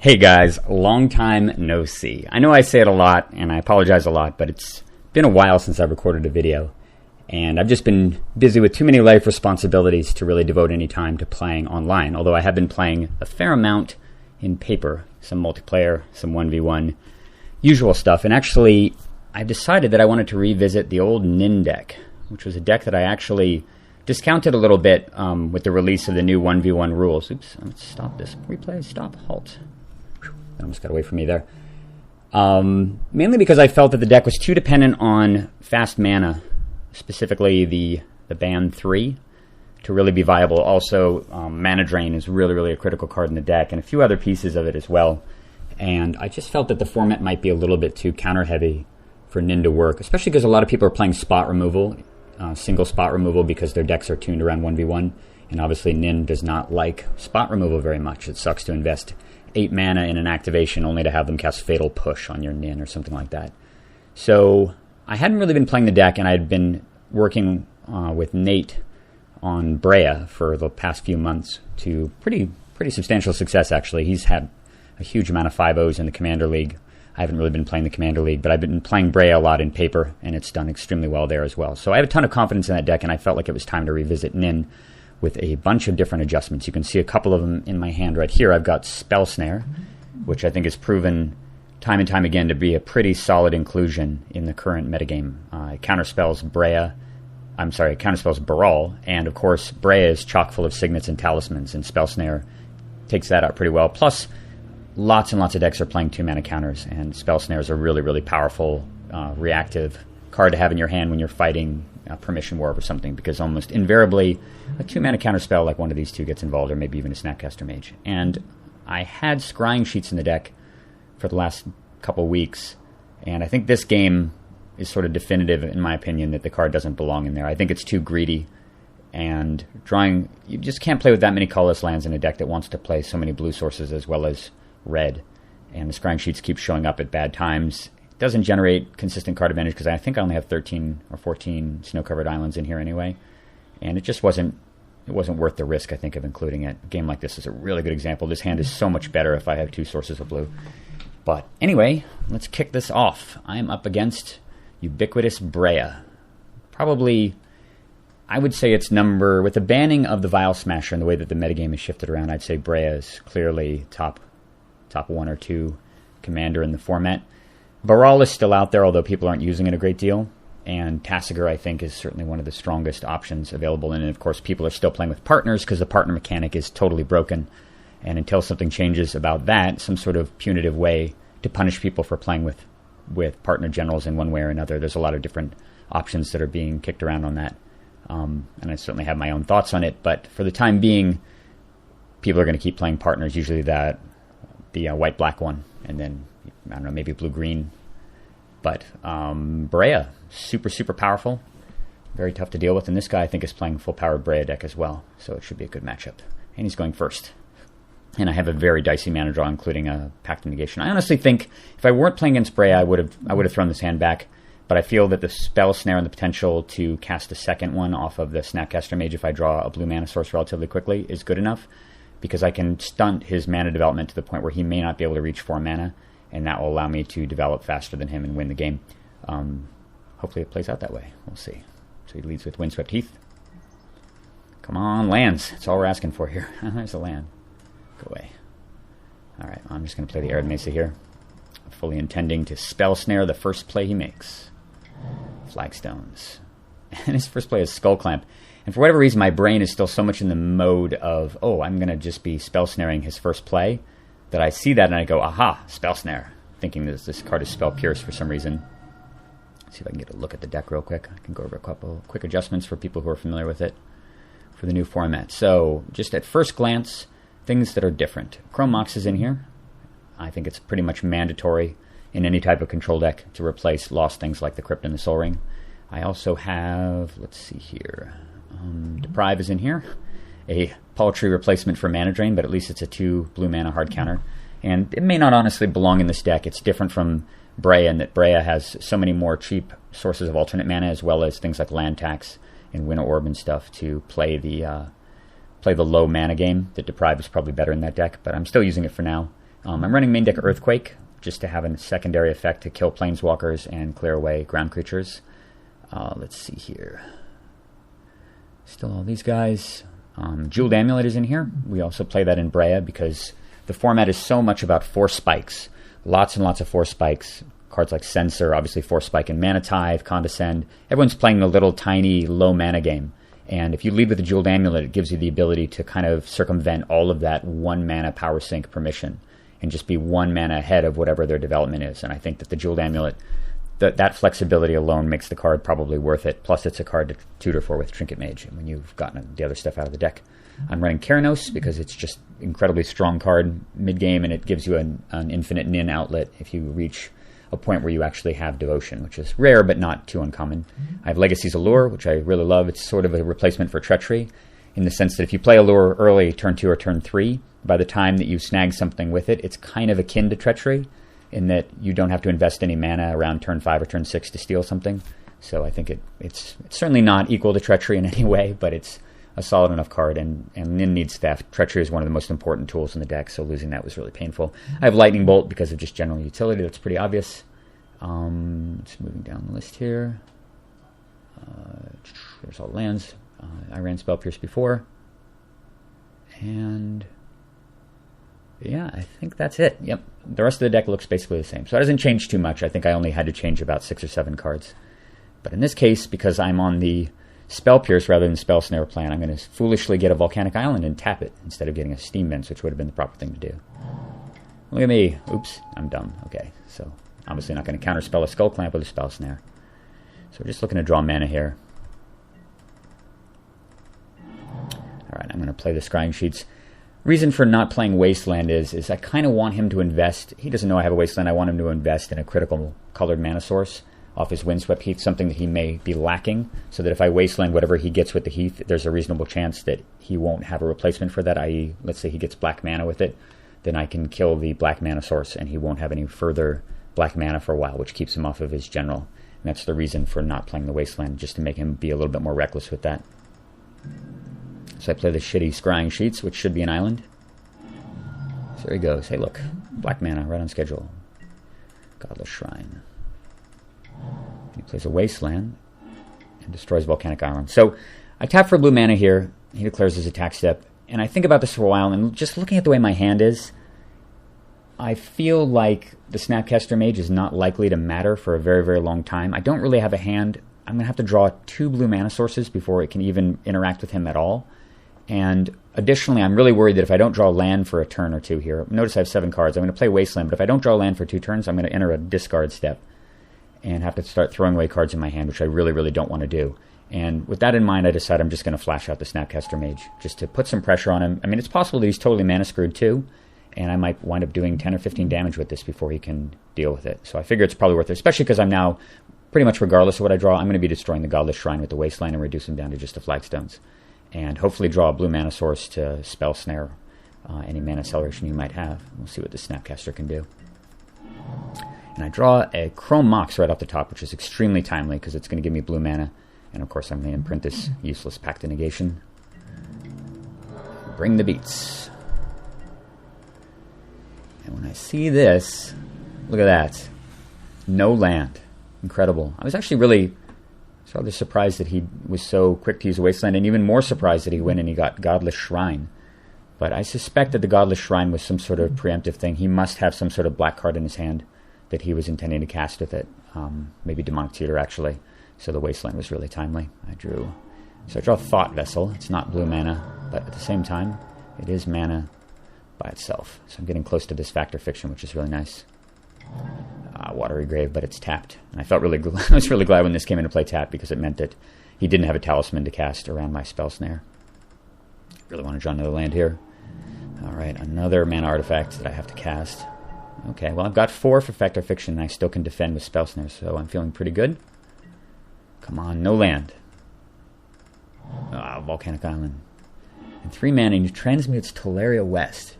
Hey guys, long time no see. I know I say it a lot, and I apologize a lot, but it's been a while since I've recorded a video, and I've just been busy with too many life responsibilities to really devote any time to playing online, although I have been playing a fair amount in paper, some multiplayer, some 1v1, usual stuff, and actually I decided that I wanted to revisit the old Nin deck, which was a deck that I actually discounted a little bit with the release of the new 1v1 rules. Oops, let's stop this. Replay, stop, halt. That almost got away from me there. Mainly because I felt that the deck was too dependent on fast mana, specifically the ban 3, to really be viable. Also, mana drain is really a critical card in the deck, and a few other pieces of it as well. And I just felt that the format might be a little bit too counter-heavy for Nin to work, especially because a lot of people are playing spot removal, single spot removal, because their decks are tuned around 1v1. And obviously Nin does not like spot removal very much. It sucks to invest 8 mana in an activation only to have them cast Fatal Push on your Nin or something like that. So I hadn't really been playing the deck, and I had been working with Nate on Breya for the past few months to pretty substantial success, actually. He's had a huge amount of 5-0s in the Commander League. I haven't really been playing the Commander League, but I've been playing Breya a lot in paper, and it's done extremely well there as well. So I have a ton of confidence in that deck, and I felt like it was time to revisit Nin with a bunch of different adjustments. You can see a couple of them in my hand right here. I've got Spell Snare, which I think has proven time and time again to be a pretty solid inclusion in the current metagame. It counterspells Baral, and of course Breya is chock full of signets and talismans, and Spell Snare takes that out pretty well. Plus, lots and lots of decks are playing 2-mana counters, and Spell Snare is a really powerful reactive card to have in your hand when you're fighting Permission War or something, because almost invariably a 2-mana counterspell like one of these two gets involved, or maybe even a Snapcaster Mage. And I had Scrying Sheets in the deck for the last couple weeks, and I think this game is sort of definitive, in my opinion, that the card doesn't belong in there. I think it's too greedy, and you just can't play with that many colorless lands in a deck that wants to play so many blue sources as well as red. And the Scrying Sheets keep showing up at bad times. Doesn't generate consistent card advantage because I think I only have 13 or 14 snow-covered islands in here anyway, and it just wasn't worth the risk, I think, of including it. A game like this is a really good example. This hand is so much better if I have 2 sources of blue. But anyway, let's kick this off. I'm up against Ubiquitous Breya. Probably, I would say it's with the banning of the Vial Smasher and the way that the metagame is shifted around, I'd say Breya is clearly top 1 or 2 commander in the format. Baral is still out there, although people aren't using it a great deal. And Tasigur, I think, is certainly one of the strongest options available. And of course, people are still playing with partners because the partner mechanic is totally broken. And until something changes about that, some sort of punitive way to punish people for playing with partner generals in one way or another, there's a lot of different options that are being kicked around on that. And I certainly have my own thoughts on it. But for the time being, people are going to keep playing partners, usually the white-black one, and then I don't know, maybe blue-green. But Breya, super powerful. Very tough to deal with. And this guy, I think, is playing full-powered Breya deck as well. So it should be a good matchup. And he's going first. And I have a very dicey mana draw, including a Pact of Negation. I honestly think if I weren't playing against Breya, I would have thrown this hand back. But I feel that the Spell Snare and the potential to cast a second one off of the Snapcaster Mage if I draw a blue mana source relatively quickly is good enough, because I can stunt his mana development to the point where he may not be able to reach 4 mana, and that will allow me to develop faster than him and win the game. Hopefully it plays out that way. We'll see. So he leads with Windswept Heath. Come on, lands. That's all we're asking for here. There's a land. Go away. Alright, I'm just going to play the Arid Mesa here, fully intending to Spell Snare the first play he makes. Flagstones. And his first play is Skull Clamp. And for whatever reason, my brain is still so much in the mode of, I'm going to just be Spell Snaring his first play, that I see that and I go, aha, Spell Snare, thinking this card is Spell Pierce for some reason. Let's see if I can get a look at the deck real quick. I can go over a couple quick adjustments for people who are familiar with it for the new format. So just at first glance, things that are different. Chrome Mox is in here. I think it's pretty much mandatory in any type of control deck to replace lost things like the Crypt and the Soul Ring. I also have, let's see here, Deprive is in here. A paltry replacement for Mana Drain, but at least it's a 2 blue mana hard counter. And it may not honestly belong in this deck. It's different from Breya in that Breya has so many more cheap sources of alternate mana, as well as things like land tax and Winter Orb and stuff to play the low mana game. That Deprive is probably better in that deck, but I'm still using it for now. I'm running main deck Earthquake, just to have a secondary effect to kill planeswalkers and clear away ground creatures. Let's see here. Still all these guys. Jeweled Amulet is in here. We also play that in Breya because the format is so much about force spikes. Lots and lots of force spikes. Cards like Censor, obviously force spike in Mana Tithe, Condescend. Everyone's playing the little tiny low mana game. And if you lead with the Jeweled Amulet, it gives you the ability to kind of circumvent all of that 1 mana power sink permission and just be 1 mana ahead of whatever their development is. And I think that the Jeweled Amulet, that flexibility alone makes the card probably worth it. Plus, it's a card to tutor for with Trinket Mage when you've gotten the other stuff out of the deck. I'm running Keranos because it's just incredibly strong card mid-game, and it gives you an infinite Nin outlet if you reach a point where you actually have Devotion, which is rare but not too uncommon. I have Legacy's Allure, which I really love. It's sort of a replacement for Treachery in the sense that if you play Allure early, turn 2 or turn 3, by the time that you snag something with it, it's kind of akin to Treachery in that you don't have to invest any mana around turn 5 or turn 6 to steal something. So I think it's certainly not equal to Treachery in any way, but it's a solid enough card, and Nin needs theft. Treachery is one of the most important tools in the deck, so losing that was really painful. I have Lightning Bolt because of just general utility. That's pretty obvious. Just moving down the list here. There's all the lands. I ran Spell Pierce before. And yeah, I think that's it. Yep. The rest of the deck looks basically the same. So that doesn't change too much. I think I only had to change about 6 or 7 cards. But in this case, because I'm on the Spell Pierce rather than Spell Snare plan, I'm going to foolishly get a Volcanic Island and tap it instead of getting a Steam Vents, which would have been the proper thing to do. Look at me. Oops, I'm dumb. Okay, so obviously not going to counterspell a Skull Clamp with a Spell Snare. So we're just looking to draw mana here. Alright, I'm going to play the Scrying Sheets. Reason for not playing Wasteland is I kind of want him to invest. He doesn't know I have a Wasteland. I want him to invest in a critical colored mana source off his Windswept Heath, something that he may be lacking, so that if I Wasteland whatever he gets with the Heath, there's a reasonable chance that he won't have a replacement for that, i.e., let's say he gets black mana with it, then I can kill the black mana source and he won't have any further black mana for a while, which keeps him off of his general. And that's the reason for not playing the Wasteland, just to make him be a little bit more reckless with that. So I play the shitty Scrying Sheets, which should be an island. So there he goes. Hey, look. Black mana, right on schedule. Godless Shrine. He plays a Wasteland and destroys Volcanic Island. So I tap for blue mana here. He declares his attack step. And I think about this for a while, and just looking at the way my hand is, I feel like the Snapcaster Mage is not likely to matter for a very, very long time. I don't really have a hand. I'm going to have to draw 2 blue mana sources before it can even interact with him at all. And additionally, I'm really worried that if I don't draw land for a turn or 2 here, notice I have 7 cards. I'm going to play Wasteland, but if I don't draw land for 2 turns, I'm going to enter a discard step and have to start throwing away cards in my hand, which I really, really don't want to do. And with that in mind, I decided I'm just going to flash out the Snapcaster Mage, just to put some pressure on him. I mean, it's possible that he's totally mana screwed too, and I might wind up doing 10 or 15 damage with this before he can deal with it. So I figure it's probably worth it, especially because I'm now, pretty much regardless of what I draw, I'm going to be destroying the Godless Shrine with the Wasteland and reduce him down to just the Flagstones. And hopefully draw a blue mana source to Spell Snare any mana acceleration you might have. We'll see what the Snapcaster can do. And I draw a Chrome Mox right off the top, which is extremely timely because it's going to give me blue mana. And of course I'm going to imprint this useless Pact of Negation. Bring the beats. And when I see this, look at that. No land. Incredible. I was actually really rather surprised that he was so quick to use Wasteland, and even more surprised that he went and he got Godless Shrine. But I suspect that the Godless Shrine was some sort of preemptive thing. He must have some sort of black card in his hand that he was intending to cast with it. Maybe Demonic Tutor, actually. So the Wasteland was really timely. I draw Thought Vessel. It's not blue mana, but at the same time, it is mana by itself. So I'm getting close to this Fact or Fiction, which is really nice. Watery Grave, but it's tapped. And I was really glad when this came into play tapped, because it meant that he didn't have a Talisman to cast around my Spell Snare. Really want to draw another land here. Alright, another mana artifact that I have to cast. Okay, well I've got 4 for Fact or Fiction, and I still can defend with Spell Snare, so I'm feeling pretty good. Come on, no land. Volcanic Island. And 3 mana, and he transmutes Teleria West.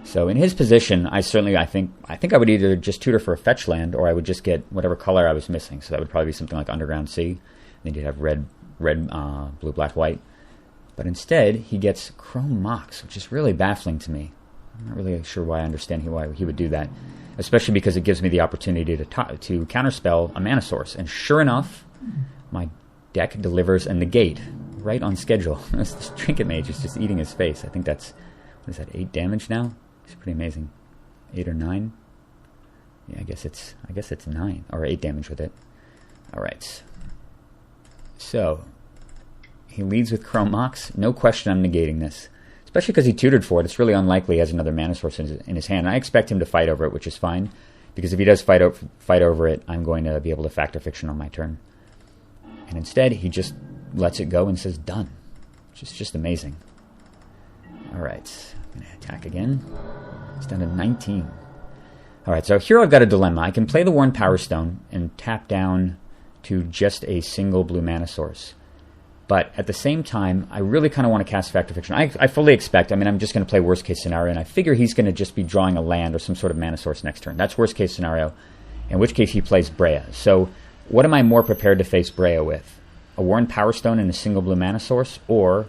So in his position, I think I would either just tutor for a fetch land, or I would just get whatever color I was missing. So that would probably be something like Underground Sea. Then you'd have red, blue, black, white. But instead, he gets Chrome Mox, which is really baffling to me. I'm not really sure why I understand why he would do that, especially because it gives me the opportunity to counterspell a mana source. And sure enough, my deck delivers a negate right on schedule. This Trinket Mage is just eating his face. I think that's, what is that, 8 damage now? It's pretty amazing. 8 or 9? Yeah, I guess it's 9 or 8 damage with it. All right. So he leads with Chrome Mox. No question I'm negating this, especially because he tutored for it. It's really unlikely he has another mana source in his hand. I expect him to fight over it, which is fine, because if he does fight over it, I'm going to be able to Factor Fiction on my turn. And instead, he just lets it go and says done, which is just amazing. All right, I'm going to attack again. It's down to 19. All right, so here I've got a dilemma. I can play the Worn Power Stone and tap down to just a single blue mana source. But at the same time, I really kind of want to cast Factor Fiction. I fully expect, I'm just going to play worst case scenario, and I figure he's going to just be drawing a land or some sort of mana source next turn. That's worst case scenario, in which case he plays Breya. So what am I more prepared to face Breya with? A Worn Power Stone and a single blue mana source, or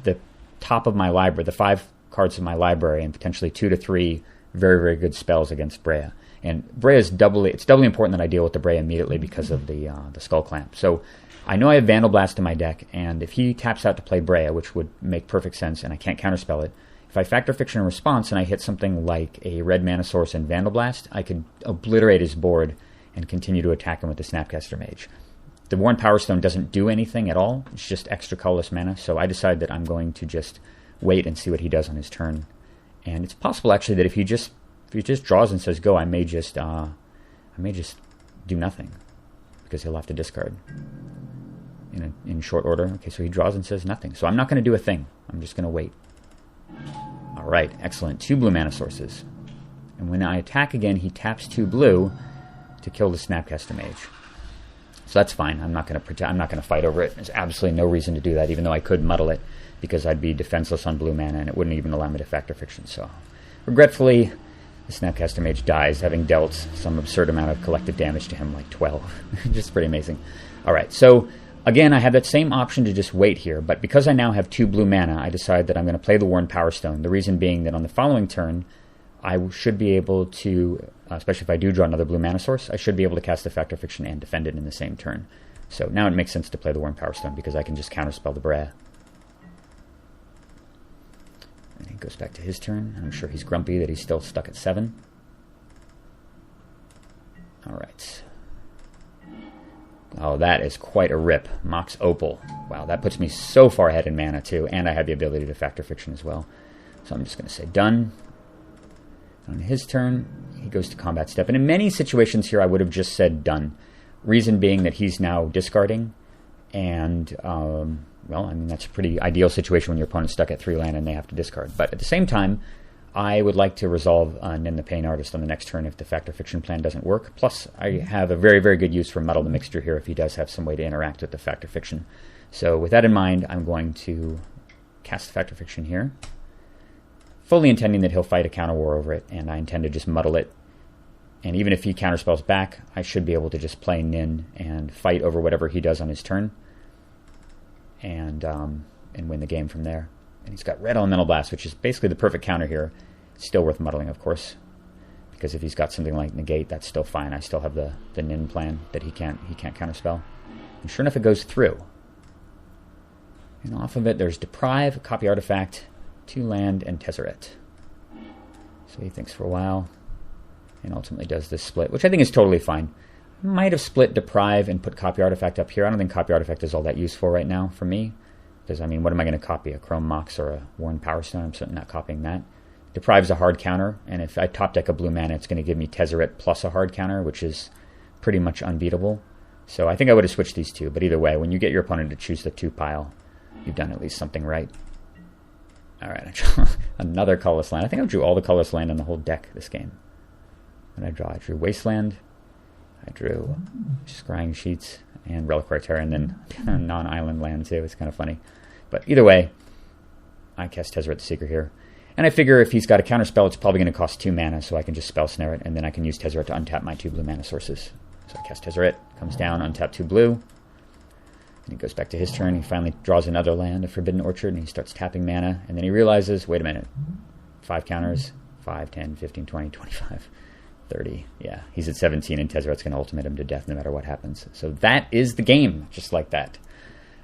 the top of my library, the 5 cards of my library, and potentially 2 to 3 very, very good spells against Breya. And Breya's doubly important that I deal with the Breya immediately because of the Skull Clamp. So I know I have Vandal Blast in my deck, and if he taps out to play Breya, which would make perfect sense, and I can't counterspell it, if I Factor Fiction in response and I hit something like a red mana source and Vandal Blast, I could obliterate his board and continue to attack him with the Snapcaster Mage. The Worn Power Stone doesn't do anything at all. It's just extra colorless mana, so I decide that I'm going to just wait and see what he does on his turn. And it's possible, actually, that if he just draws and says go, I may just do nothing, because he'll have to discard in short order. Okay, so he draws and says nothing. So I'm not going to do a thing. I'm just going to wait. All right, excellent. 2 blue mana sources. And when I attack again, he taps 2 blue to kill the Snapcaster Mage. So that's fine. I'm not going to fight over it. There's absolutely no reason to do that, even though I could muddle it, because I'd be defenseless on blue mana, and it wouldn't even allow me to Factor Fiction. So, regretfully, the Snapcaster Mage dies, having dealt some absurd amount of collective damage to him, like 12. Just pretty amazing. All right, so again, I have that same option to just wait here, but because I now have 2 blue mana, I decide that I'm going to play the Worn Power Stone. The reason being that on the following turn, I should be able to, especially if I do draw another blue mana source, I should be able to cast the Factor Fiction and defend it in the same turn. So now it makes sense to play the Worn Power Stone, because I can just counterspell the Breya. And he goes back to his turn. I'm sure he's grumpy that he's still stuck at 7. All right. Oh, that is quite a rip. Mox Opal. Wow, that puts me so far ahead in mana, too, and I have the ability to Factor Fiction as well. So I'm just going to say done. On his turn, he goes to Combat Step. And in many situations here, I would have just said done. Reason being that he's now discarding. And, that's a pretty ideal situation when your opponent's stuck at 3 land and they have to discard. But at the same time, I would like to resolve Nin the Pain Artist on the next turn if the Factor Fiction plan doesn't work. Plus, I have a very, very good use for Muddle the Mixture here if he does have some way to interact with the Factor Fiction. So with that in mind, I'm going to cast Factor Fiction here, fully intending that he'll fight a counter war over it, and I intend to just muddle it. And even if he counterspells back, I should be able to just play Nin and fight over whatever he does on his turn, and win the game from there. And he's got Red Elemental Blast, which is basically the perfect counter here. It's still worth muddling, of course, because if he's got something like Negate, that's still fine. I still have the Nin plan that he can't counterspell. And sure enough, it goes through. And off of it, there's Deprive, Copy Artifact, 2 land, and Tezzeret. So he thinks for a while, and ultimately does this split, which I think is totally fine. Might have split Deprive and put Copy Artifact up here. I don't think Copy Artifact is all that useful right now for me, because, what am I going to copy? A Chrome Mox or a Worn Power Stone? I'm certainly not copying that. Deprive's a hard counter, and if I top deck a blue mana, it's going to give me Tezzeret plus a hard counter, which is pretty much unbeatable. So I think I would have switched these two, but either way, when you get your opponent to choose the 2 pile, you've done at least something right. All right, I draw another colorless land. I think I drew all the colorless land on the whole deck this game. What did I draw? I drew Wasteland, I drew Scrying Sheets, and Reliquary Terror, and then non-island land too. It's kind of funny. But either way, I cast Tezzeret the Seeker here. And I figure if he's got a counterspell, it's probably going to cost 2 mana, so I can just Spell Snare it, and then I can use Tezzeret to untap my 2 blue mana sources. So I cast Tezzeret, comes down, untap 2 blue, and he goes back to his turn. He finally draws another land, a Forbidden Orchard, and he starts tapping mana, and then he realizes, wait a minute, 5 counters, 5, 10, 15, 20, 25, 30. Yeah, he's at 17, and Tezzerot's going to ultimate him to death no matter what happens. So that is the game, just like that.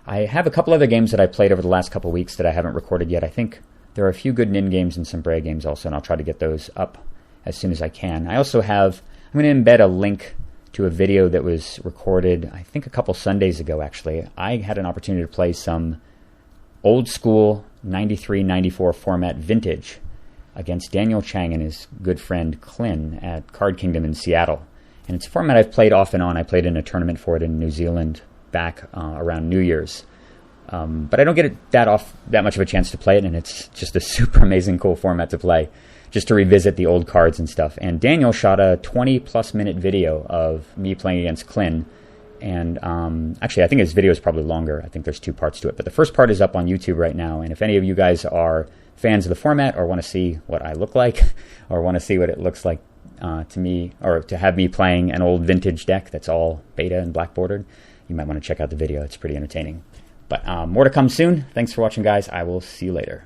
I have a couple other games that I played over the last couple weeks that I haven't recorded yet. I think there are a few good Nin games and some Breya games also, and I'll try to get those up as soon as I can. I also have, I'm going to embed a link to a video that was recorded, I think a couple Sundays ago, actually. I had an opportunity to play some old school 93-94 format vintage against Daniel Chang and his good friend Clin at Card Kingdom in Seattle. And it's a format I've played off and on. I played in a tournament for it in New Zealand back around New Year's. But I don't get that much of a chance to play it, and it's just a super amazing, cool format to play, just to revisit the old cards and stuff. And Daniel shot a 20-plus minute video of me playing against Clin. And actually, I think his video is probably longer. I think there's 2 parts to it. But the first part is up on YouTube right now. And if any of you guys are fans of the format or want to see what I look like or want to see what it looks like to me, or to have me playing an old vintage deck that's all beta and black bordered, you might want to check out the video. It's pretty entertaining. But more to come soon. Thanks for watching, guys. I will see you later.